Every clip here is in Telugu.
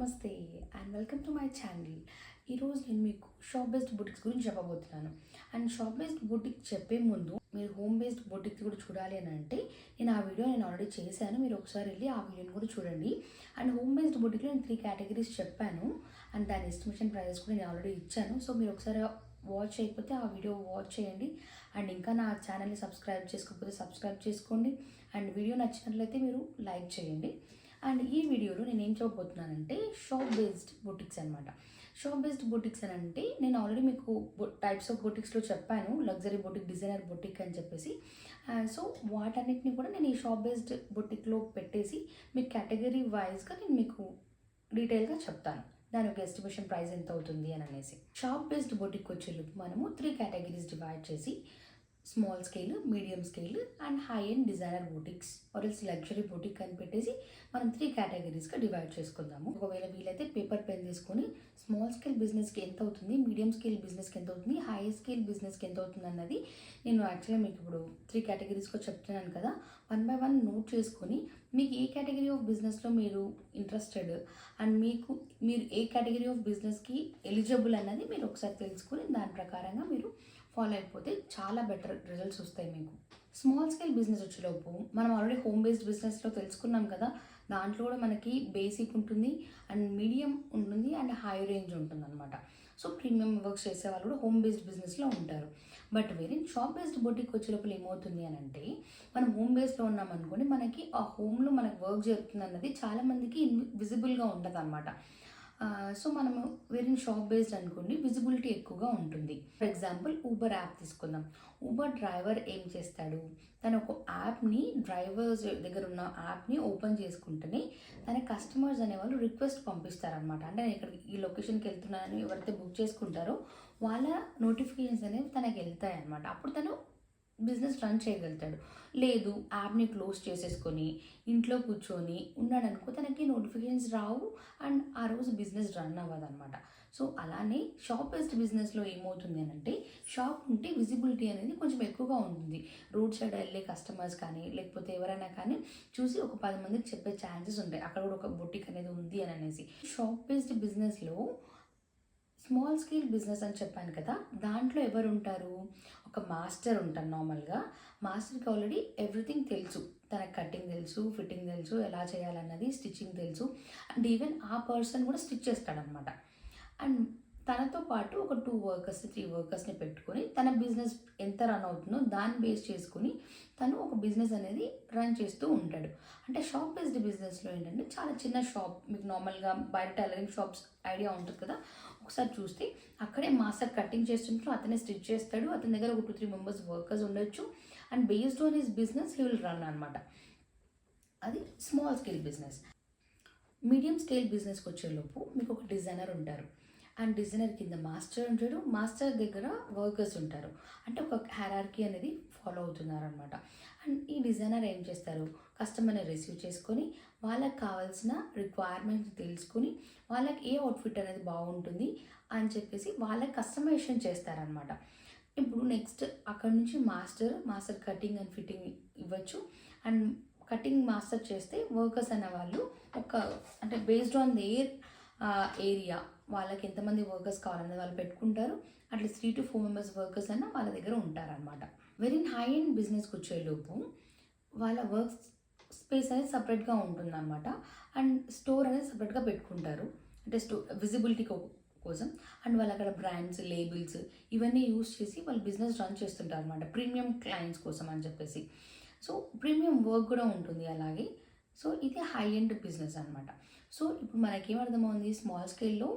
నమస్తే and welcome to my channel. ఈరోజు నేను మీకు షాప్ బేస్డ్ బుటిక్స్ గురించి చెప్పబోతున్నాను. అండ్ షాప్ బేస్డ్ బుటిక్ చెప్పే ముందు మీరు హోమ్ బేస్డ్ బుటిక్ కూడా చూడాలి అని అంటే నేను ఆల్రెడీ చేశాను. మీరు ఒకసారి వెళ్ళి ఆ వీడియోని కూడా చూడండి. అండ్ హోమ్ బేస్డ్ బుటిక్లో నేను 3 కేటగిరీస్ చెప్పాను. అండ్ దాని ఎస్టిమేషన్ ప్రైజెస్ కూడా నేను ఆల్రెడీ ఇచ్చాను. సో మీరు ఒకసారి వాచ్ చేయకపోతే ఆ వీడియో వాచ్ చేయండి. అండ్ ఇంకా నా ఛానల్ని సబ్స్క్రైబ్ చేసుకోకపోతే సబ్స్క్రైబ్ చేసుకోండి. అండ్ వీడియో నచ్చినట్లయితే మీరు లైక్ చేయండి. అండ్ ఈ వీడియోలో నేను ఏం చెప్పబోతున్నానంటే షాప్ బేస్డ్ బొటిక్స్ అనమాట. షాప్ బేస్డ్ బొటిక్స్ అని అంటే నేను ఆల్రెడీ మీకు టైప్స్ ఆఫ్ బొటిక్స్లో చెప్పాను, లగ్జరీ బొటిక్, డిజైనర్ బొటిక్ అని చెప్పేసి. సో వాటన్నిటిని కూడా నేను ఈ షాప్ బేస్డ్ బొటిక్లో పెట్టేసి మీకు కేటగిరీ వైజ్గా నేను మీకు డీటెయిల్గా చెప్తాను. దాని యొక్క ఎస్టిమేషన్ ప్రైస్ ఎంత అవుతుంది అని అనేసి. షాప్ బేస్డ్ బొటిక్ వచ్చేలోపు మనము 3 కేటగిరీస్ డివైడ్ చేసి small scale, medium scale and high end designer boutiques or else luxury boutique అని పెట్టేసి మనం 3 కేటగిరీస్గా డివైడ్ చేసుకుందాము. ఒకవేళ వీలైతే పేపర్ పెన్ తీసుకొని స్మాల్ స్కేల్ బిజినెస్కి ఎంత అవుతుంది, మీడియం స్కేల్ బిజినెస్కి ఎంత అవుతుంది, హై స్కేల్ బిజినెస్కి ఎంత అవుతుంది అన్నది నేను యాక్చువల్గా మీకు ఇప్పుడు 3 కేటగిరీస్గా చెప్తున్నాను కదా, 1 by 1 నోట్ చేసుకొని మీకు ఏ కేటగిరీ ఆఫ్ బిజినెస్లో మీరు ఇంట్రెస్టెడ్ అండ్ మీరు ఏ కేటగిరీ ఆఫ్ బిజినెస్కి ఎలిజిబుల్ అన్నది మీరు ఒకసారి తెలుసుకొని దాని ప్రకారంగా మీరు ఫాలో అయిపోతే చాలా బెటర్ రిజల్ట్స్ వస్తాయి మీకు. స్మాల్ స్కేల్ బిజినెస్ వచ్చేలోపు మనం ఆల్రెడీ హోమ్ బేస్డ్ బిజినెస్లో తెలుసుకున్నాం కదా, దాంట్లో కూడా మనకి బేసిక్ ఉంటుంది అండ్ మీడియం ఉంటుంది అండ్ హై రేంజ్ ఉంటుంది అనమాట. సో ప్రీమియం వర్క్స్ చేసే వాళ్ళు కూడా హోమ్ బేస్డ్ బిజినెస్లో ఉంటారు. బట్ వేరే షాప్ బేస్డ్ బొటిక్ వచ్చే లోపల ఏమవుతుంది అని అంటే మనం హోమ్ బేస్లో ఉన్నాం అనుకోండి, మనకి ఆ హోమ్లో మనకి వర్క్ జరుగుతుంది అన్నది చాలామందికి విజిబుల్గా ఉండదు అనమాట. సో మనము వేరే షాప్ బేస్డ్ అనుకోండి, విజిబిలిటీ ఎక్కువగా ఉంటుంది. ఫర్ ఎగ్జాంపుల్ ఊబర్ యాప్ తీసుకుందాం. ఊబర్ డ్రైవర్ ఏం చేస్తాడు, తన ఒక యాప్ని డ్రైవర్స్ దగ్గర ఉన్న యాప్ని ఓపెన్ చేసుకుంటేనే తన కస్టమర్స్ అనేవాళ్ళు రిక్వెస్ట్ పంపిస్తారనమాట. అంటే నేను ఇక్కడ ఈ లొకేషన్కి వెళ్తున్నానని ఎవరైతే బుక్ చేసుకుంటారో వాళ్ళ నోటిఫికేషన్స్ అనేవి తనకి వెళ్తాయి అనమాట. అప్పుడు తను బిజినెస్ రన్ చేయగలుగుతాడు. లేదు యాప్ని క్లోజ్ చేసేసుకొని ఇంట్లో కూర్చొని ఉన్నాడనుకో తనకి నోటిఫికేషన్స్ రావు అండ్ ఆ రోజు బిజినెస్ రన్ అవ్వదు అనమాట. సో అలానే షాప్ బేస్డ్ బిజినెస్లో ఏమవుతుంది అని అంటే షాప్ ఉంటే విజిబిలిటీ అనేది కొంచెం ఎక్కువగా ఉంటుంది. రోడ్ సైడ్ వెళ్ళే కస్టమర్స్ కానీ లేకపోతే ఎవరైనా కానీ చూసి ఒక 10 మందికి చెప్పే ఛాన్సెస్ ఉంటాయి, అక్కడ కూడా ఒక బొటిక్ అనేది ఉంది అని అనేసి. షాప్ బేస్డ్ బిజినెస్లో స్మాల్ స్కేల్ బిజినెస్ అని చెప్పాను కదా, దాంట్లో ఎవరు ఉంటారు, ఒక మాస్టర్ ఉంటారు. నార్మల్గా మాస్టర్కి ఆల్రెడీ ఎవ్రీథింగ్ తెలుసు, తన కటింగ్ తెలుసు, ఫిట్టింగ్ తెలుసు, ఎలా చేయాలన్నది, స్టిచ్చింగ్ తెలుసు అండ్ ఈవెన్ ఆ పర్సన్ కూడా స్టిచ్ చేస్తాడనమాట. అండ్ తనతో పాటు ఒక 2 వర్కర్స్ 3 వర్కర్స్ని పెట్టుకొని తన బిజినెస్ ఎంత రన్ అవుతుందో దాన్ని బేస్ చేసుకుని తను ఒక బిజినెస్ అనేది రన్ చేస్తూ ఉంటాడు. అంటే షాప్ బేస్డ్ బిజినెస్లో ఏంటంటే చాలా చిన్న షాప్, మీకు నార్మల్గా బయట టైలరింగ్ షాప్స్ ఐడియా ఉంటుంది కదా, ఒకసారి చూస్తే అక్కడే మాస్టర్ కటింగ్ చేస్తుంటారు, అతనే స్టిచ్ చేస్తాడు, అతని దగ్గర ఒక 2-3 మెంబర్స్ వర్కర్స్ ఉండొచ్చు and based on his business he will run అనమాట. అది small scale business. Medium scale బిజినెస్కి వచ్చేలోపు మీకు ఒక డిజైనర్ ఉంటారు అండ్ డిజైనర్ కింద మాస్టర్ ఉంటాడు, మాస్టర్ దగ్గర వర్కర్స్ ఉంటారు. అంటే ఒక హైరార్కీ అనేది ఫాలో అవుతున్నారు అనమాట. అండ్ ఈ డిజైనర్ ఏం చేస్తారు, కస్టమర్ని రిసీవ్ చేసుకొని వాళ్ళకి కావాల్సిన రిక్వైర్మెంట్స్ తెలుసుకొని వాళ్ళకి ఏ అవుట్ఫిట్ అనేది బాగుంటుంది అని చెప్పేసి వాళ్ళకి కస్టమైజేషన్ చేస్తారనమాట. ఇప్పుడు నెక్స్ట్ అక్కడ నుంచి మాస్టర్ కటింగ్ అండ్ ఫిట్టింగ్ ఇవ్వచ్చు. అండ్ కటింగ్ మాస్టర్ చేస్తే వర్కర్స్ అనే వాళ్ళు అంటే బేస్డ్ ఆన్ దేర్ ఏరియా వాళ్ళకి ఎంతమంది వర్కర్స్ కావాలనేది వాళ్ళు పెట్టుకుంటారు. అట్లీస్ట్ 3 to 4 మెంబర్స్ వర్కర్స్ అన్న వాళ్ళ దగ్గర ఉంటారనమాట. వెరీ హై అండ్ బిజినెస్కి వచ్చేలోపు వాళ్ళ వర్క్ స్పేస్ అనేది సపరేట్గా ఉంటుందన్నమాట. అండ్ స్టోర్ అనేది సపరేట్గా పెట్టుకుంటారు, అంటే విజిబిలిటీ కోసం. అండ్ వాళ్ళు అక్కడ బ్రాండ్స్, లేబుల్స్ ఇవన్నీ యూస్ చేసి వాళ్ళు బిజినెస్ రన్ చేస్తుంటారు అనమాట, ప్రీమియం క్లయింట్స్ కోసం అని చెప్పేసి. సో ప్రీమియం వర్క్ కూడా ఉంటుంది అలాగే. సో ఇది హై ఎండ్ బిజినెస్ అనమాట. సో ఇప్పుడు మనకేమర్థమవుతుంది, స్మాల్ స్కేల్లో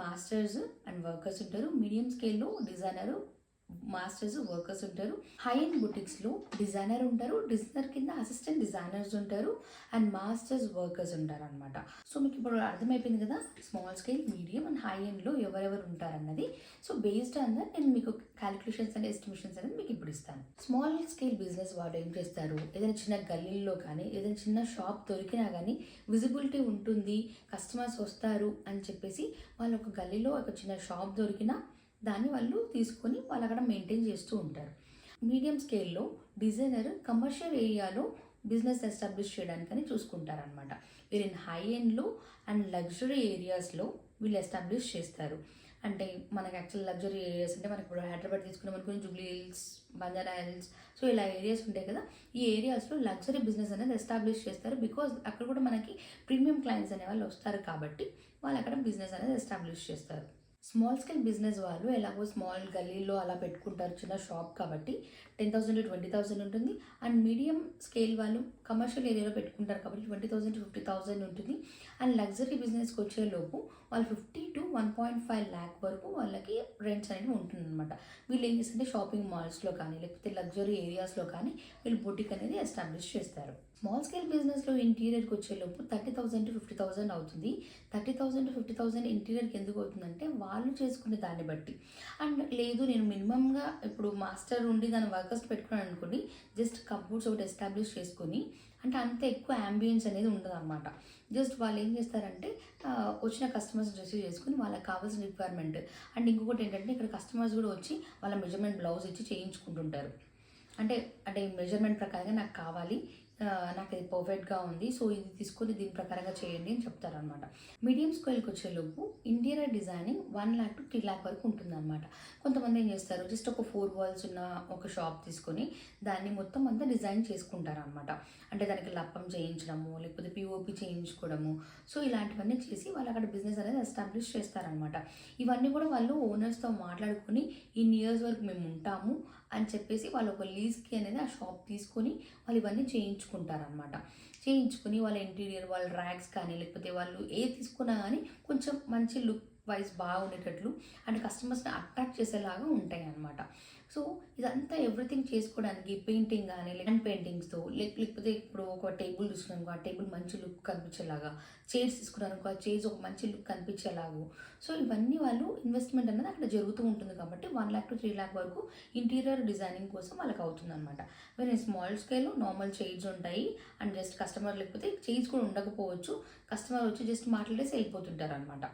మాస్టర్స్ అండ్ వర్కర్స్ ఉంటారు, మీడియం స్కేల్లో డిజైనరు, మాస్టర్స్, వర్కర్స్ ఉంటారు, హై ఎండ్ బుటిక్స్లో డిజైనర్ ఉంటారు, డిజైనర్ కింద అసిస్టెంట్ డిజైనర్స్ ఉంటారు అండ్ మాస్టర్స్, వర్కర్స్ ఉంటారు అనమాట. సో మీకు ఇప్పుడు అర్థమైపోయింది కదా small scale, medium and high ఎండ్లో ఎవరెవరు ఉంటారన్నది. సో బేస్డ్ ఆన్ దట్ నేను మీకు క్యాలిక్యులేషన్స్ అండ్ ఎస్టిమేషన్స్ అనేది మీకు ఇప్పుడు ఇస్తాను. స్మాల్ స్కేల్ బిజినెస్ వాళ్ళు ఏం చేస్తారు, ఏదైనా చిన్న గల్లీల్లో కానీ ఏదైనా చిన్న షాప్ దొరికినా కానీ విజిబిలిటీ ఉంటుంది, కస్టమర్స్ వస్తారు అని చెప్పేసి వాళ్ళు ఒక గల్లీలో ఒక చిన్న షాప్ దొరికినా దాన్ని వాళ్ళు తీసుకొని వాళ్ళు అక్కడ మెయింటైన్ చేస్తూ ఉంటారు. మీడియం స్కేల్లో డిజైనర్ కమర్షియల్ ఏరియాలో బిజినెస్ ఎస్టాబ్లిష్ చేయడానికని చూసుకుంటారనమాట. వీరు హై ఎండ్లో అండ్ లగ్జరీ ఏరియాస్లో వీళ్ళు ఎస్టాబ్లిష్ చేస్తారు. అంటే మనకి యాక్చువల్ లగ్జరీ ఏరియాస్ అంటే మనకి ఇప్పుడు హైదరాబాద్ తీసుకున్నాం అనుకుని Jubilee hills, Banjara hills, so ఇలా ఏరియాస్ ఉంటాయి కదా, ఈ ఏరియాస్లో లగ్జరీ బిజినెస్ అనేది ఎస్టాబ్లిష్ చేస్తారు. బికాజ్ అక్కడ కూడా మనకి ప్రీమియం క్లయింట్స్ అనే వాళ్ళు వస్తారు కాబట్టి వాళ్ళు అక్కడ బిజినెస్ అనేది ఎస్టాబ్లిష్ చేస్తారు. స్మాల్ స్కేల్ బిజినెస్ వాళ్ళు ఎలాగో స్మాల్ గల్లీలో అలా పెట్టుకుంటారు, చిన్న షాప్ కాబట్టి 10,000 to 20,000 ఉంటుంది. అండ్ మీడియం స్కేల్ వాళ్ళు కమర్షియల్ ఏరియాలో పెట్టుకుంటారు కాబట్టి 20,000 to 50,000 ఉంటుంది. అండ్ లగ్జరీ బిజినెస్కి వచ్చేలోపు వాళ్ళు 50 to 1.5 lakh వరకు వాళ్ళకి రెంట్స్ అనేవి ఉంటుందన్నమాట. వీళ్ళు ఏం చేస్తుంటే షాపింగ్ మాల్స్లో కానీ లేకపోతే లగ్జరీ ఏరియాస్లో కానీ వీళ్ళు బొటిక్ అనేది ఎస్టాబ్లిష్ చేస్తారు. స్మాల్ స్కేల్ బిజినెస్లో ఇంటీరియర్కి వచ్చేలోపు 30,000 to 50,000 అవుతుంది. 30,000 to 50,000 ఇంటీరియర్కి ఎందుకు అవుతుందంటే వాళ్ళు చేసుకునే దాన్ని బట్టి. అండ్ లేదు నేను మినిమంగా ఇప్పుడు మాస్టర్ ఉండి దాని వర్కర్స్ పెట్టుకున్నాను అనుకోండి, జస్ట్ కబోర్డ్స్ ఒకటి ఎస్టాబ్లిష్ చేసుకొని, అంటే అంత ఎక్కువ అంబియన్స్ అనేది ఉండదు అనమాట. జస్ట్ వాళ్ళు ఏం చేస్తారంటే వచ్చిన కస్టమర్స్ రిసీవ్ చేసుకుని వాళ్ళకి కావాల్సిన రిక్వైర్మెంట్. అండ్ ఇంకొకటి ఏంటంటే ఇక్కడ కస్టమర్స్ కూడా వచ్చి వాళ్ళ మెజర్మెంట్ బ్లౌజ్ ఇచ్చి చేయించుకుంటుంటారు. అంటే అంటే మెజర్మెంట్ ప్రకారంగా నాకు కావాలి, నాకు ఇది పర్ఫెక్ట్గా ఉంది, సో ఇది తీసుకొని దీని ప్రకారంగా చేయండి అని చెప్తారనమాట. మీడియం స్కేల్కి వచ్చేలోపు interior designing 1 lakh to 3 lakh వరకు ఉంటుందన్నమాట. కొంతమంది ఏం చేస్తారు, జస్ట్ ఒక 4 walls ఉన్న ఒక షాప్ తీసుకొని దాన్ని మొత్తం అంతా డిజైన్ చేసుకుంటారనమాట. అంటే దానికి లప్పం చేయించడము లేకపోతే పిఓపి చేయించుకోవడము, సో ఇలాంటివన్నీ చేసి వాళ్ళు అక్కడ బిజినెస్ అనేది ఎస్టాబ్లిష్ చేస్తారనమాట. ఇవన్నీ కూడా వాళ్ళు ఓనర్స్తో మాట్లాడుకొని ఇన్ని ఇయర్స్ వరకు మేము ఉంటాము అని చెప్పేసి వాళ్ళు ఒక లీజ్కి అనేది ఆ షాప్ తీసుకొని వాళ్ళు ఇవన్నీ చేయించుకుంటారనమాట. చేయించుకొని వాళ్ళ ఇంటీరియర్, వాళ్ళ ర్యాక్స్ కానీ లేకపోతే వాళ్ళు ఏది తీసుకున్నా కానీ కొంచెం మంచి లుక్ వైజ్ బాగుండేటట్లు అంటే కస్టమర్స్ని అట్రాక్ట్ చేసేలాగా ఉంటాయి అన్నమాట. సో ఇదంతా ఎవ్రీథింగ్ చేసుకోవడానికి పెయింటింగ్ కానీ హ్యాండ్ పెయింటింగ్స్తో లేకపోతే ఇప్పుడు ఒక టేబుల్ తీసుకున్నాను, ఆ టేబుల్ మంచి లుక్ కనిపించేలాగా, చైర్స్ తీసుకున్నాను, ఆ చైర్స్ ఒక మంచి లుక్ కనిపించేలాగా, సో ఇవన్నీ వాళ్ళు ఇన్వెస్ట్మెంట్ అనేది అక్కడ జరుగుతూ ఉంటుంది కాబట్టి 1 lakh to 3 lakh వరకు ఇంటీరియర్ డిజైనింగ్ కోసం వాళ్ళకి అవుతుంది అనమాట. వేరే స్మాల్ స్కేల్ నార్మల్ చైర్స్ ఉంటాయి అండ్ జస్ట్ కస్టమర్ లేకపోతే చైర్స్ కూడా ఉండకపోవచ్చు, కస్టమర్ వచ్చి జస్ట్ మాట్లాడేసి వెళ్ళిపోతుంటారు అనమాట.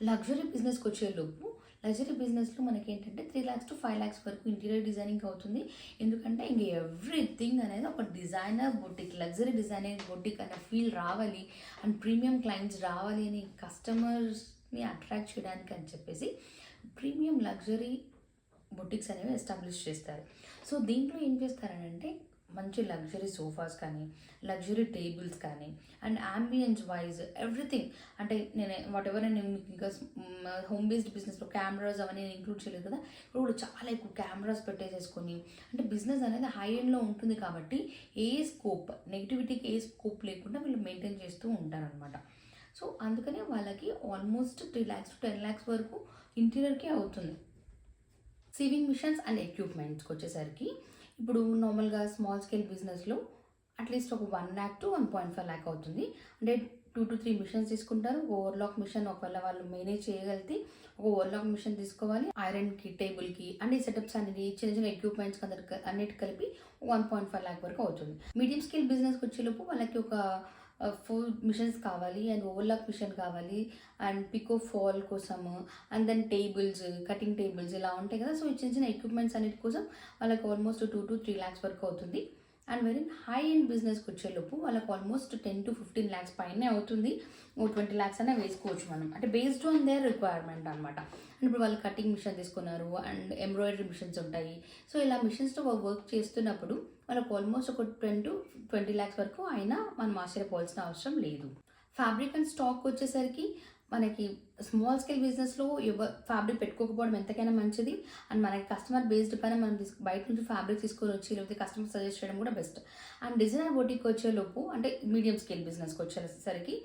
లగ్జరీ బిజినెస్కి వచ్చేలోపు లగ్జరీ బిజినెస్లో మనకి ఏంటంటే 3 lakhs to 5 lakhs వరకు ఇంటీరియర్ డిజైనింగ్ అవుతుంది. ఎందుకంటే ఇంక ఎవ్రీథింగ్ అనేది ఒక designer boutique, luxury designer boutique అనే ఫీల్ రావాలి అండ్ ప్రీమియం క్లయింట్స్ రావాలి అని కస్టమర్స్ని అట్రాక్ట్ చేయడానికి అని చెప్పేసి ప్రీమియం లగ్జరీ బొటిక్స్ అనేవి ఎస్టాబ్లిష్ చేస్తారు. సో దీంట్లో ఏం చేస్తారనంటే మంచి లగ్జరీ సోఫాస్ కానీ లగ్జరీ టేబుల్స్ కానీ అండ్ అంబియన్స్ వైజ్ ఎవ్రీథింగ్, అంటే నేను వాట్ ఎవర్ నేను ఇంకా హోమ్ బేస్డ్ బిజినెస్లో కెమెరాస్ అవన్నీ నేను ఇంక్లూడ్ చేయలేదు కదా, ఇప్పుడు చాలా ఎక్కువ కెమెరాస్ పెట్టేసేసుకొని అంటే బిజినెస్ అనేది హై ఎండ్లో ఉంటుంది కాబట్టి ఏ స్కోప్ నెగిటివిటీకి ఏ స్కోప్ లేకుండా వీళ్ళు మెయింటైన్ చేస్తూ ఉంటారనమాట. సో అందుకనే వాళ్ళకి ఆల్మోస్ట్ 3 lakhs to 10 lakhs వరకు ఇంటీరియర్కి అవుతుంది. సీవింగ్ మిషన్స్ అండ్ ఎక్విప్మెంట్స్కి వచ్చేసరికి ఇప్పుడు నార్మల్గా స్మాల్ స్కేల్ బిజినెస్లో అట్లీస్ట్ ఒక 1 lakh to 1.5 lakh అవుతుంది. అంటే 2 to 3 మిషన్స్ తీసుకుంటారు. ఓవర్లాక్ మిషన్ ఒకవేళ వాళ్ళు మేనేజ్ చేయగలిగితే ఒక ఓవర్లాక్ మిషన్ తీసుకోవాలి, ఐరన్కి, టేబుల్కి అండ్ ఈ సెటప్స్ అనేది చిన్న చిన్న ఎక్విప్మెంట్స్ అన్నిటి కలిపి 1.5 lakh వరకు అవుతుంది. మీడియం స్కేల్ బిజినెస్కి వచ్చేలోపు వాళ్ళకి ఒక 4 మిషన్స్ కావాలి అండ్ ఓవర్లాక్ మిషన్ కావాలి అండ్ పికో ఫాల్ కోసము and then tables, cutting tables ఇలా ఉంటాయి కదా, సో ఈ చిన్న చిన్న ఎక్విప్మెంట్స్ అన్నిటి కోసం వాళ్ళకి ఆల్మోస్ట్ 2 to 3 lakhs వరకు అవుతుంది. అండ్ వెరీ హై ఎండ్ బిజినెస్కి వచ్చేలోపు వాళ్ళకి ఆల్మోస్ట్ 10 to 15 lakhs పైనే అవుతుంది. 20 lakhs అనే వేసుకోవచ్చు మనం, అంటే బేస్డ్ ఆన్ దేర్ రిక్వైర్మెంట్ అనమాట. అండ్ ఇప్పుడు వాళ్ళు కటింగ్ మిషన్ తీసుకున్నారు అండ్ ఎంబ్రాయిడరీ మిషన్స్ ఉంటాయి, సో ఇలా మిషన్స్తో వర్క్ చేస్తున్నప్పుడు వాళ్ళకి ఆల్మోస్ట్ ఒక 10 to 20 lakhs వరకు అయినా మనం ఆశ్చర్యపోవాల్సిన అవసరం లేదు. ఫ్యాబ్రిక్ అండ్ స్టాక్ వచ్చేసరికి మనకి స్మాల్ స్కేల్ బిజినెస్లో ఫ్యాబ్రిక్ పెట్టుకోకపోవడం ఎంతకైనా మంచిది అండ్ మనకి కస్టమర్ బేస్డ్ పైన మనం బయట నుంచి ఫ్యాబ్రిక్ తీసుకొని వచ్చి లేకపోతే కస్టమర్ సజెస్ట్ చేయడం కూడా బెస్ట్. అండ్ డిజైనర్ బొటిక్ వచ్చేలోపు అంటే మీడియం స్కేల్ బిజినెస్కి వచ్చేసరికి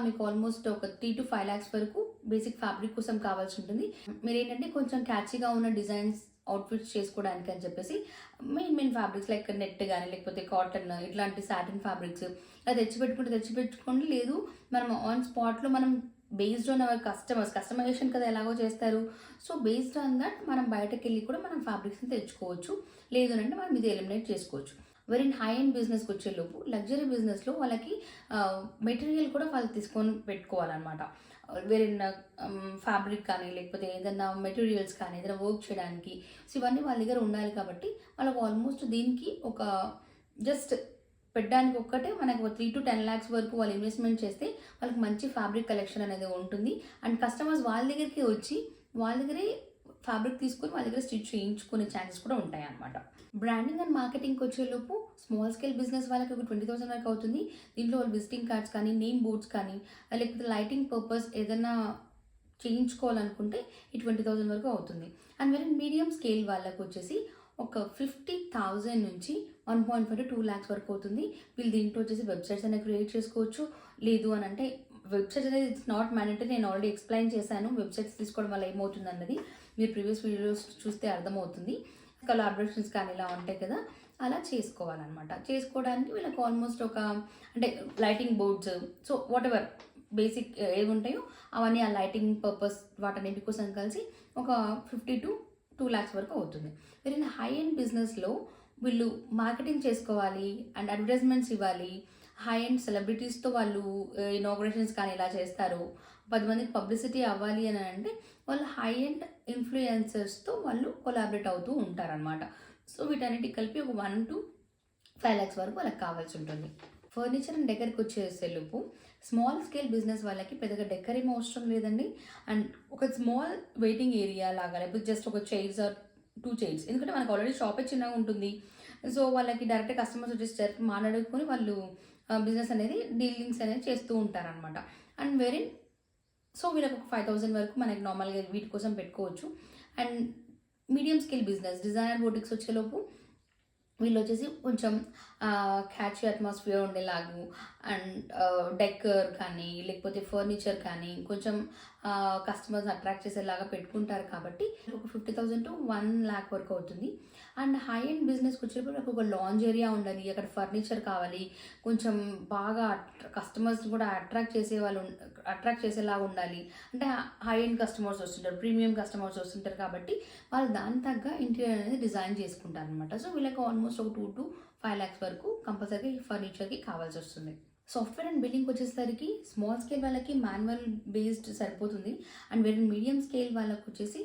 మీకు ఆల్మోస్ట్ ఒక 3 to 5 lakhs వరకు బేసిక్ ఫ్యాబ్రిక్ కోసం కావాల్సి ఉంటుంది. మీరు ఏంటంటే కొంచెం క్యాచీగా ఉన్న డిజైన్స్ అవుట్ఫిట్స్ చేసుకోవడానికి అని చెప్పేసి మెయిన్ ఫ్యాబ్రిక్స్ లైక్ నెట్ కానీ లేకపోతే కాటన్ ఇట్లాంటి సాటిన్ ఫ్యాబ్రిక్స్ ఇలా తెచ్చిపెట్టుకోండి. లేదు మనం ఆన్ స్పాట్లో మనం బేస్డ్ ఆన్ అవర్ కస్టమైజేషన్ కదా ఎలాగో చేస్తారు, సో బేస్డ్ ఆన్ దట్ మనం బయటకు వెళ్ళి కూడా మనం ఫ్యాబ్రిక్స్ని తెచ్చుకోవచ్చు, లేదు అంటే మనం ఇది ఎలిమినేట్ చేసుకోవచ్చు. వెరీ హై ఎండ్ బిజినెస్కి వచ్చేలోపు లగ్జరీ బిజినెస్లో వాళ్ళకి మెటీరియల్ కూడా వాళ్ళు తీసుకొని పెట్టుకోవాలన్నమాట. వేరే ఫ్యాబ్రిక్ కానీ లేకపోతే ఏదైనా మెటీరియల్స్ కానీ ఏదైనా వర్క్ చేయడానికి, సో ఇవన్నీ వాళ్ళ దగ్గర ఉండాలి కాబట్టి వాళ్ళకు ఆల్మోస్ట్ దీనికి ఒక జస్ట్ పెట్టడానికి ఒక్కటే మనకు 3 to 10 lakhs వరకు వాళ్ళు ఇన్వెస్ట్మెంట్ చేస్తే వాళ్ళకి మంచి ఫ్యాబ్రిక్ కలెక్షన్ అనేది ఉంటుంది. అండ్ కస్టమర్స్ వాళ్ళ దగ్గరికి వచ్చి వాళ్ళ దగ్గరే ఫ్యాబ్రిక్ తీసుకొని వాళ్ళ దగ్గర స్టిచ్ చేయించుకునే ఛాన్సెస్ కూడా ఉంటాయి అన్నమాట. బ్రాండింగ్ అండ్ మార్కెటింగ్కి వచ్చేలోపు స్మాల్ స్కేల్ బిజినెస్ వాళ్ళకి ఒక 20,000 వరకు అవుతుంది. దీంట్లో వాళ్ళు విజిటింగ్ కార్డ్స్ కానీ, నేమ్ బోర్డ్స్ కానీ, లేకపోతే లైటింగ్ పర్పస్ ఏదైనా చేయించుకోవాలనుకుంటే ఈ 20,000 వరకు అవుతుంది. అండ్ వెరీ మీడియం స్కేల్ వాళ్ళకి వచ్చేసి ఒక 50,000 నుంచి 1.5 to 2 lakhs వరకు అవుతుంది. వీళ్ళు దీంట్లో వచ్చేసి వెబ్సైట్స్ అనేవి క్రియేట్ చేసుకోవచ్చు. లేదు అని అంటే వెబ్సైట్స్ అనేది ఇట్స్ నాట్ మ్యాండేటరీ. నేను ఆల్రెడీ ఎక్స్ప్లెయిన్ చేశాను వెబ్సైట్స్ తీసుకోవడం వల్ల ఏమవుతుంది అన్నది. మీరు ప్రీవియస్ వీడియోస్ చూస్తే అర్థమవుతుంది. కొలాబరేషన్స్ కానీ ఇలా ఉంటాయి కదా, అలా చేసుకోవాలన్నమాట. చేసుకోవడానికి వీళ్ళకి ఆల్మోస్ట్ ఒక అంటే lighting boards, so what ever basic ఏవి ఉంటాయో అవన్నీ ఆ లైటింగ్ పర్పస్ వాటన్నిటి కోసం కలిసి ఒక 50 to 2 lakhs వరకు అవుతుంది. వీరిని హై ఎండ్ బిజినెస్లో వీళ్ళు మార్కెటింగ్ చేసుకోవాలి అండ్ అడ్వర్టైజ్మెంట్స్ ఇవ్వాలి. హై ఎండ్ సెలబ్రిటీస్తో వాళ్ళు ఇనాగ్రేషన్స్ కానీ ఇలా చేస్తారు. 10 మందికి పబ్లిసిటీ అవ్వాలి అని అంటే వాళ్ళు హై ఎండ్ ఇన్ఫ్లుయెన్సర్స్తో వాళ్ళు కొలాబరేట్ అవుతూ ఉంటారనమాట. సో వీటన్నిటికి కలిపి ఒక 1 to 5 lakhs వరకు వాళ్ళకి కావాల్సి ఉంటుంది. ఫర్నిచర్ అండ్ డెకర్కి వచ్చేసేలోపు స్మాల్ స్కేల్ బిజినెస్ వాళ్ళకి పెద్దగా డెకర్ ఏమీ అవసరం లేదండి. అండ్ ఒక స్మాల్ వెయిటింగ్ ఏరియా లాగా, లేకపోతే జస్ట్ ఒక చైర్స్ ఆర్ 2 chairs, ఎందుకంటే మనకు ఆల్రెడీ షాపే చిన్నగా ఉంటుంది. సో వాళ్ళకి డైరెక్ట్ కస్టమర్స్ వచ్చేసి డైరెక్ట్ మాట్లాడుకొని వాళ్ళు బిజినెస్ అనేది డీలింగ్స్ అనేది చేస్తూ ఉంటారనమాట. అండ్ వెరీ సో వీళ్ళకి ఒక 5,000 వరకు మనకి నార్మల్గా వీటి కోసం పెట్టుకోవచ్చు. And medium scale business designer boutiques వచ్చేలోపు వీళ్ళు వచ్చేసి కొంచెం క్యాచీ అట్మాస్ఫియర్ ఉండేలాగు అండ్ డెకర్ కానీ లేకపోతే ఫర్నిచర్ కానీ కొంచెం కస్టమర్స్ అట్రాక్ట్ చేసేలాగా పెట్టుకుంటారు కాబట్టి ఒక 50,000 to 1 lakh వరకు అవుతుంది. అండ్ హై ఎండ్ బిజినెస్కి వచ్చేటప్పుడు నాకు ఒక లాంజ్ ఏరియా ఉండాలి, అక్కడ ఫర్నిచర్ కావాలి, కొంచెం బాగా కస్టమర్స్ కూడా అట్రాక్ట్ చేసేలాగా ఉండాలి. అంటే హై ఎండ్ కస్టమర్స్ వస్తుంటారు, ప్రీమియం కస్టమర్స్ వస్తుంటారు కాబట్టి వాళ్ళు దాని తగ్గ ఇంటీరియర్ అనేది డిజైన్ చేసుకుంటారు అనమాట. సో వీళ్ళకి ఆల్మోస్ట్ ఒక 2 to 5 lakhs వరకు కంపల్సరీగా ఈ ఫర్నిచర్కి కావాల్సి వస్తుంది. సాఫ్ట్వేర్ అండ్ బిల్డింగ్ వచ్చేసరికి స్మాల్ స్కేల్ వాళ్ళకి మాన్యువల్ బేస్డ్ సరిపోతుంది. అండ్ వెరీ మీడియం స్కేల్ వాళ్ళకి వచ్చేసి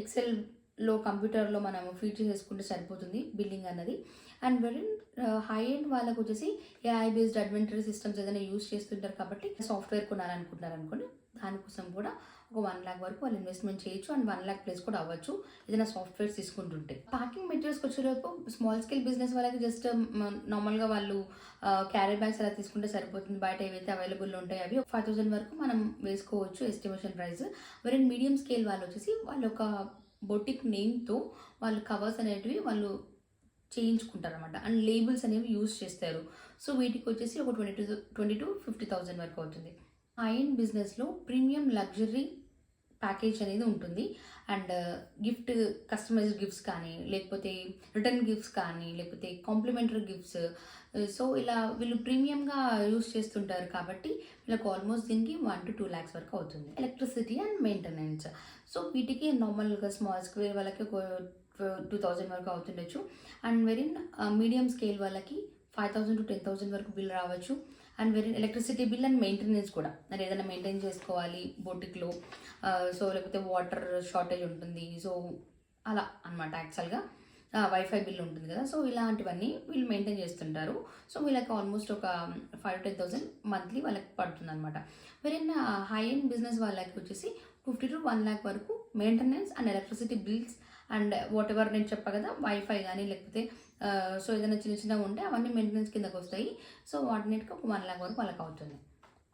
ఎక్సెల్లో కంప్యూటర్లో మనం ఫీడ్ చేసుకుంటే సరిపోతుంది బిల్డింగ్ అన్నది. అండ్ వెరీ హై ఎండ్ వాళ్ళకి వచ్చేసి ఏఐ బేస్డ్ అడ్వెంచర్ సిస్టమ్స్ ఏదైనా యూస్ చేస్తుంటారు కాబట్టి సాఫ్ట్వేర్ కొనాలనుకుంటున్నారు అనుకోండి, దానికోసం కూడా ఒక 1 lakh వరకు వాళ్ళు ఇన్వెస్ట్మెంట్ చేయొచ్చు. అండ్ 1 lakh ప్లేస్ కూడా అవ్వచ్చు ఏదైనా సాఫ్ట్వేర్స్ తీసుకుంటుంటే. ప్యాకింగ్ మెటీరియల్స్కి వచ్చేలోపు స్మాల్ స్కేల్ బిజినెస్ వాళ్ళకి జస్ట్ నార్మల్గా వాళ్ళు క్యారీ బ్యాగ్స్ అలా తీసుకుంటే సరిపోతుంది. బయట ఏవైతే అవైలబుల్ ఉంటాయో అవి 5,000 వరకు మనం వేసుకోవచ్చు estimation price. Very medium scale వాళ్ళు వచ్చేసి వాళ్ళు ఒక బొటిక్ నేమ్తో వాళ్ళు కవర్స్ అనేటివి వాళ్ళు చేయించుకుంటారు అనమాట. అండ్ లేబుల్స్ అనేవి యూజ్ చేస్తారు. సో వీటికి వచ్చేసి ఒక 20 to 50,000 వరకు అవుతుంది. హై ఎండ్ బిజినెస్లో ప్రీమియం లగ్జరీ ప్యాకేజ్ అనేది ఉంటుంది. అండ్ గిఫ్ట్ కస్టమైజ్డ్ గిఫ్ట్స్ కానీ లేకపోతే రిటర్న్ గిఫ్ట్స్ కానీ లేకపోతే కాంప్లిమెంటరీ గిఫ్ట్స్, సో ఇలా వీళ్ళు ప్రీమియంగా యూస్ చేస్తుంటారు కాబట్టి వీళ్ళకి ఆల్మోస్ట్ దీనికి 1 to 2 lakhs వరకు అవుతుంది. ఎలక్ట్రిసిటీ అండ్ మెయింటెనెన్స్, సో వీటికి నార్మల్గా స్మాల్ స్కేల్ వాళ్ళకి ఒక 2,000 వరకు అవుతుండొచ్చు. అండ్ వెరీ మీడియం స్కేల్ వాళ్ళకి 5,000 to 10,000 వరకు బిల్ రావచ్చు. And very electricity bill and maintenance కూడా మరి ఏదైనా మెయింటైన్ చేసుకోవాలి బోటిక్లో, సో లేకపోతే వాటర్ షార్టేజ్ ఉంటుంది, సో అలా అనమాట. యాక్చువల్గా వైఫై బిల్ ఉంటుంది కదా, సో ఇలాంటివన్నీ వీళ్ళు మెయింటైన్ చేస్తుంటారు. సో వీళ్ళకి ఆల్మోస్ట్ ఒక 5 to 10,000 మంత్లీ వాళ్ళకి పడుతుంది అనమాట. వెరీ హై ఎండ్ బిజినెస్ వాళ్ళకి వచ్చేసి 50 to 1 lakh వరకు maintenance and electricity bills and what ever నేను చెప్పా కదా వైఫై కానీ లేకపోతే సో ఏదైనా చిన్నగా ఉంటే అవన్నీ మెయింటెనెన్స్ కిందకు వస్తాయి. సో వాటికి ఒక 1 lakh వరకు వాళ్ళకి అవుతుంది.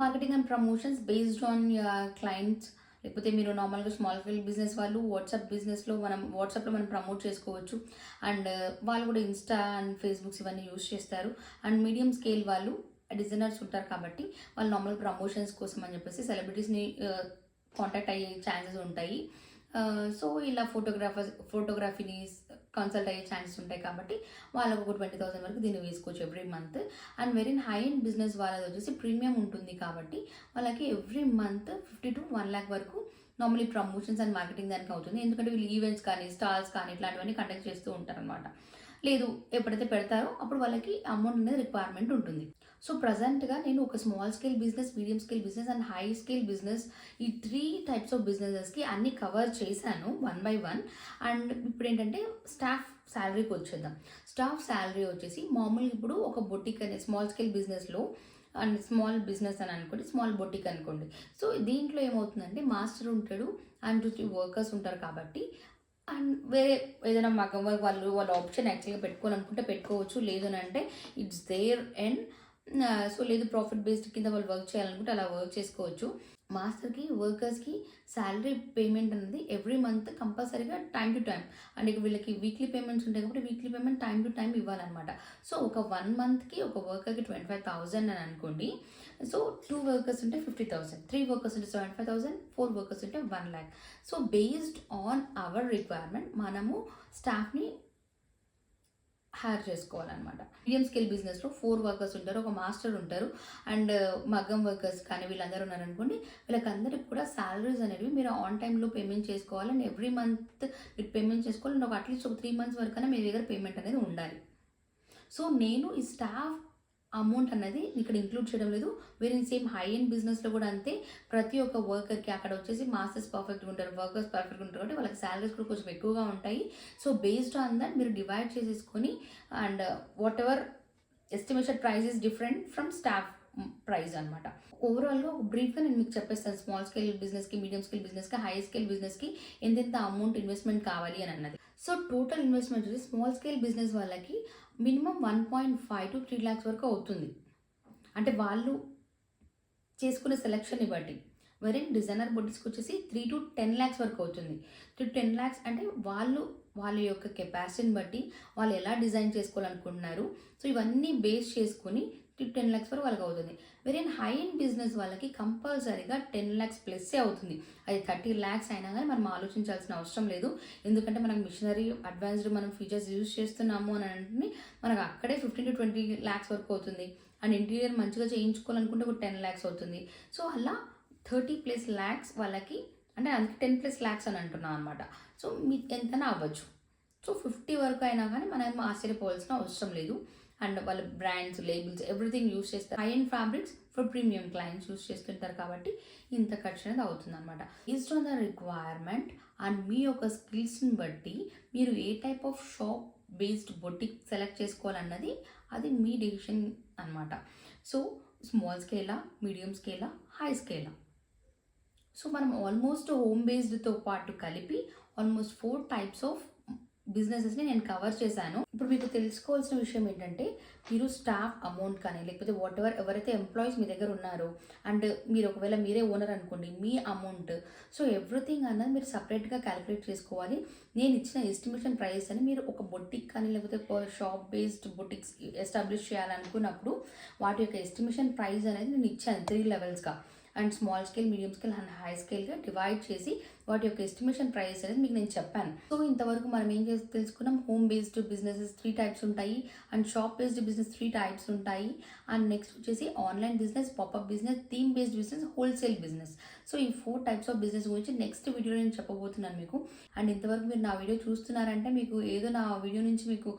Marketing and promotions based on your clients, లేకపోతే మీరు నార్మల్గా స్మాల్ స్కేల్ బిజినెస్ వాళ్ళు వాట్సాప్లో మనం ప్రమోట్ చేసుకోవచ్చు. అండ్ వాళ్ళు కూడా ఇన్స్టా అండ్ ఫేస్బుక్స్ ఇవన్నీ యూస్ చేస్తారు. అండ్ మీడియం స్కేల్ వాళ్ళు డిజైనర్స్ ఉంటారు కాబట్టి వాళ్ళు నార్మల్ ప్రమోషన్స్ కోసం అని చెప్పేసి సెలబ్రిటీస్ని కాంటాక్ట్ అయ్యే ఛాన్సెస్ ఉంటాయి. సో ఇలా ఫోటోగ్రఫీని కన్సల్ట్ అయ్యే ఛాన్సెస్ ఉంటాయి కాబట్టి వాళ్ళకు ఒక 20,000 వరకు దీన్ని వేసుకోవచ్చు every month. And very high end business వాళ్ళది వచ్చేసి ప్రీమియం ఉంటుంది కాబట్టి వాళ్ళకి ఎవ్రీ మంత్ 50 to 1 lakh వరకు నార్మలీ ప్రమోషన్స్ అండ్ మార్కెటింగ్ దానికి అవుతుంది. ఎందుకంటే వీళ్ళు ఈవెంట్స్ కానీ స్టాల్స్ కానీ ఇట్లాంటివన్నీ కండక్ట్ చేస్తూ ఉంటారనమాట. లేదు ఎప్పుడైతే పెడతారో అప్పుడు వాళ్ళకి అమౌంట్ అనేది రిక్వైర్మెంట్ ఉంటుంది. సో ప్రజెంట్గా నేను ఒక small scale business, medium scale business and high scale business ఈ 3 types ఆఫ్ బిజినెసెస్కి అన్ని కవర్ చేశాను 1 by 1. అండ్ ఇప్పుడు ఏంటంటే స్టాఫ్ శాలరీకి వచ్చేద్దాం. స్టాఫ్ శాలరీ వచ్చేసి మామూలుగా ఇప్పుడు ఒక బొటిక్ అనే స్మాల్ స్కేల్ బిజినెస్లో అండ్ స్మాల్ బిజినెస్ అని అనుకోండి, స్మాల్ బొటిక్ అనుకోండి. సో దీంట్లో ఏమవుతుందంటే మాస్టర్ ఉంటాడు అండ్ 2-3 వర్కర్స్ ఉంటారు కాబట్టి అండ్ వేరే ఏదైనా మగం వర్క్ వాళ్ళ ఆప్షన్ యాక్చువల్గా పెట్టుకోవాలనుకుంటే పెట్టుకోవచ్చు. లేదు అని అంటే ఇట్స్ దేర్ అండ్ సో లేదు ప్రాఫిట్ బేస్డ్ కింద వాళ్ళు వర్క్ చేయాలనుకుంటే అలా వర్క్ చేసుకోవచ్చు. మాస్టర్కి వర్కర్స్కి శాలరీ పేమెంట్ అనేది ఎవ్రీ మంత్ కంపల్సరీగా టైం టు టైం అండ్ ఇక వీళ్ళకి వీక్లీ పేమెంట్స్ ఉంటాయి కాబట్టి weekly payment time to time ఇవ్వాలన్నమాట. సో ఒక 1 మంత్కి ఒక వర్కర్కి 25,000 అని అనుకోండి. సో 2 వర్కర్స్ ఉంటే 50,000, 3 వర్కర్స్ ఉంటే 75,000, 4 వర్కర్స్ ఉంటే 1 lakh. So based on hour requirement మనము స్టాఫ్ని హైర్ చేసుకోవాలన్నమాట. మీడియం స్కేల్ బిజినెస్లో 4 వర్కర్స్ ఉంటారు, ఒక మాస్టర్ ఉంటారు అండ్ మగ్గం వర్కర్స్ కానీ వీళ్ళందరూ ఉన్నారనుకోండి. వీళ్ళకందరికి కూడా శాలరీస్ అనేవి మీరు ఆన్ టైంలో పేమెంట్ చేసుకోవాలి అండ్ ఎవ్రీ మంత్ మీరు పేమెంట్ చేసుకోవాలి అండ్ ఒక అట్లీస్ట్ ఒక 3 months వరకు అయినా మీ దగ్గర పేమెంట్ అనేది ఉండాలి. సో నేను ఈ స్టాఫ్ అమౌంట్ అనేది ఇక్కడ ఇంక్లూడ్ చేయడం లేదు. వేరే సేమ్ హై ఎండ్ బిజినెస్లో కూడా అంతే. ప్రతి ఒక్క వర్కర్కి అక్కడ వచ్చేసి మాస్టర్స్ పర్ఫెక్ట్గా ఉంటారు, వర్కర్స్ పర్ఫెక్ట్గా ఉంటారు కాబట్టి వాళ్ళకి శాలరీస్ కూడా కొంచెం ఎక్కువగా ఉంటాయి. సో బేస్డ్ ఆన్ దట్ మీరు డివైడ్ చేసేసుకొని and what ever estimation price is different from staff price అనమాట. ఓవరాల్గా ఒక బ్రీఫ్గా నేను మీకు చెప్పేస్తాను స్మాల్ స్కేల్ బిజినెస్కి, మీడియం స్కేల్ బిజినెస్కి, హై స్కేల్ బిజినెస్కి ఎంతెంత అమౌంట్ ఇన్వెస్ట్మెంట్ కావాలి అని అన్నది. సో టోటల్ ఇన్వెస్ట్మెంట్ వచ్చి స్మాల్ స్కేల్ బిజినెస్ వాళ్ళకి మినిమం 1.5 to 3 lakhs వరకు అవుతుంది. అంటే వాళ్ళు చేసుకునే సెలెక్షన్ని బట్టి. వేరే డిజైనర్ బొటిక్స్కి వచ్చేసి 3 to 10 lakhs వరకు అవుతుంది. 3 to 10 lakhs అంటే వాళ్ళ యొక్క కెపాసిటీని బట్టి వాళ్ళు ఎలా డిజైన్ చేసుకోవాలనుకుంటున్నారు. సో ఇవన్నీ బేస్ చేసుకుని 3 to 10 lakhs వరకు వాళ్ళకి అవుతుంది. వేరే హై ఎండ్ బిజినెస్ వాళ్ళకి కంపల్సరీగా 10 lakhs ప్లస్సే అవుతుంది. అది 30 lakhs అయినా కానీ మనం ఆలోచించాల్సిన అవసరం లేదు. ఎందుకంటే మనకు మిషనరీ అడ్వాన్స్డ్ మనం ఫీచర్స్ యూజ్ చేస్తున్నాము అని అంటే మనకు అక్కడే 15 to 20 lakhs వరకు అవుతుంది. అండ్ ఇంటీరియర్ మంచిగా చేయించుకోవాలనుకుంటే ఒక 10 lakhs అవుతుంది. సో అలా 30+ lakhs వాళ్ళకి అంటే అందుకే 10+ lakhs అని అంటున్నాం అనమాట. సో మీకు ఎంతైనా అవ్వచ్చు. సో 50 వరకు అయినా కానీ మనం ఆశ్చర్యపోవాల్సిన అవసరం లేదు. అండ్ వాళ్ళ బ్రాండ్స్, లేబుల్స్ ఎవ్రీథింగ్ యూస్ చేస్తారు. High end fabrics for premium clients use చేస్తుంటారు కాబట్టి ఇంత ఖర్చు అనేది అవుతుంది అనమాట. Based on the requirement and మీ యొక్క స్కిల్స్ని బట్టి మీరు ఏ type of shop based boutique select చేసుకోవాలన్నది అది మీ డెసిషన్ అనమాట. సో స్మాల్ స్కేలా, మీడియం స్కేలా, హై స్కేలా. సో మనం ఆల్మోస్ట్ హోమ్ బేస్డ్తో పాటు కలిపి ఆల్మోస్ట్ 4 types ఆఫ్ బిజినెసెస్ని నేను కవర్ చేశాను. ఇప్పుడు మీకు తెలుసుకోవాల్సిన విషయం ఏంటంటే మీరు స్టాఫ్ అమౌంట్ కానీ లేకపోతే వాట్ ఎవర్ ఎవరైతే ఎంప్లాయీస్ మీ దగ్గర ఉన్నారో అండ్ మీరు ఒకవేళ మీరే ఓనర్ అనుకోండి మీ అమౌంట్. సో ఎవ్రీథింగ్ అన్నది మీరు సపరేట్గా క్యాలిక్యులేట్ చేసుకోవాలి. నేను ఇచ్చిన ఎస్టిమేషన్ ప్రైస్ అని మీరు ఒక బొటిక్ కానీ లేకపోతే షాప్ బేస్డ్ బొటిక్స్ ఎస్టాబ్లిష్ చేయాలనుకున్నప్పుడు వాటి యొక్క ఎస్టిమేషన్ ప్రైస్ అనేది నేను ఇచ్చాను 3 levelsగా. And small scale, medium scale and high స్కేల్గా డివైడ్ చేసి వాటి యొక్క ఎస్టిమేషన్ ప్రైస్ అనేది మీకు నేను చెప్పాను. సో ఇంతవరకు మనం ఏం తెలుసుకున్నాం, హోమ్ బేస్డ్ బిజినెసెస్ 3 types ఉంటాయి and shop based business 3 types ఉంటాయి. అండ్ నెక్స్ట్ వచ్చేసి online business, popup business, theme based business, wholesale business. So ఈ 4 types ఆఫ్ బిజినెస్ గురించి నెక్స్ట్ వీడియోలో నేను చెప్పబోతున్నాను మీకు. అండ్ ఇంతవరకు మీరు నా వీడియో చూస్తున్నారంటే మీకు ఏదో నా వీడియో నుంచి మీకు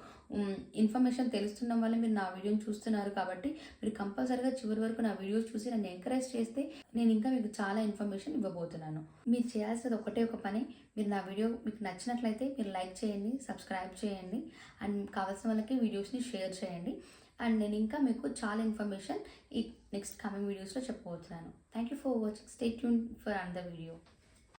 ఇన్ఫర్మేషన్ తెలుస్తుండడం వల్ల మీరు నా వీడియోని చూస్తున్నారు కాబట్టి మీరు కంపల్సరీగా చివరి వరకు నా వీడియోస్ చూసి నన్ను ఎంకరేజ్ చేస్తే నేను ఇంకా మీకు చాలా ఇన్ఫర్మేషన్ ఇవ్వబోతున్నాను. మీరు చేయాల్సింది ఒకటే ఒక పని, మీరు నా వీడియో మీకు నచ్చినట్లయితే మీరు లైక్ చేయండి, సబ్స్క్రైబ్ చేయండి అండ్ కావాల్సిన వాళ్ళకి వీడియోస్ని షేర్ చేయండి. అండ్ నేను ఇంకా మీకు చాలా ఇన్ఫర్మేషన్ ఈ నెక్స్ట్ కమింగ్ వీడియోస్లో చెప్పబోతున్నాను. Thank you for watching. Stay tune for another video.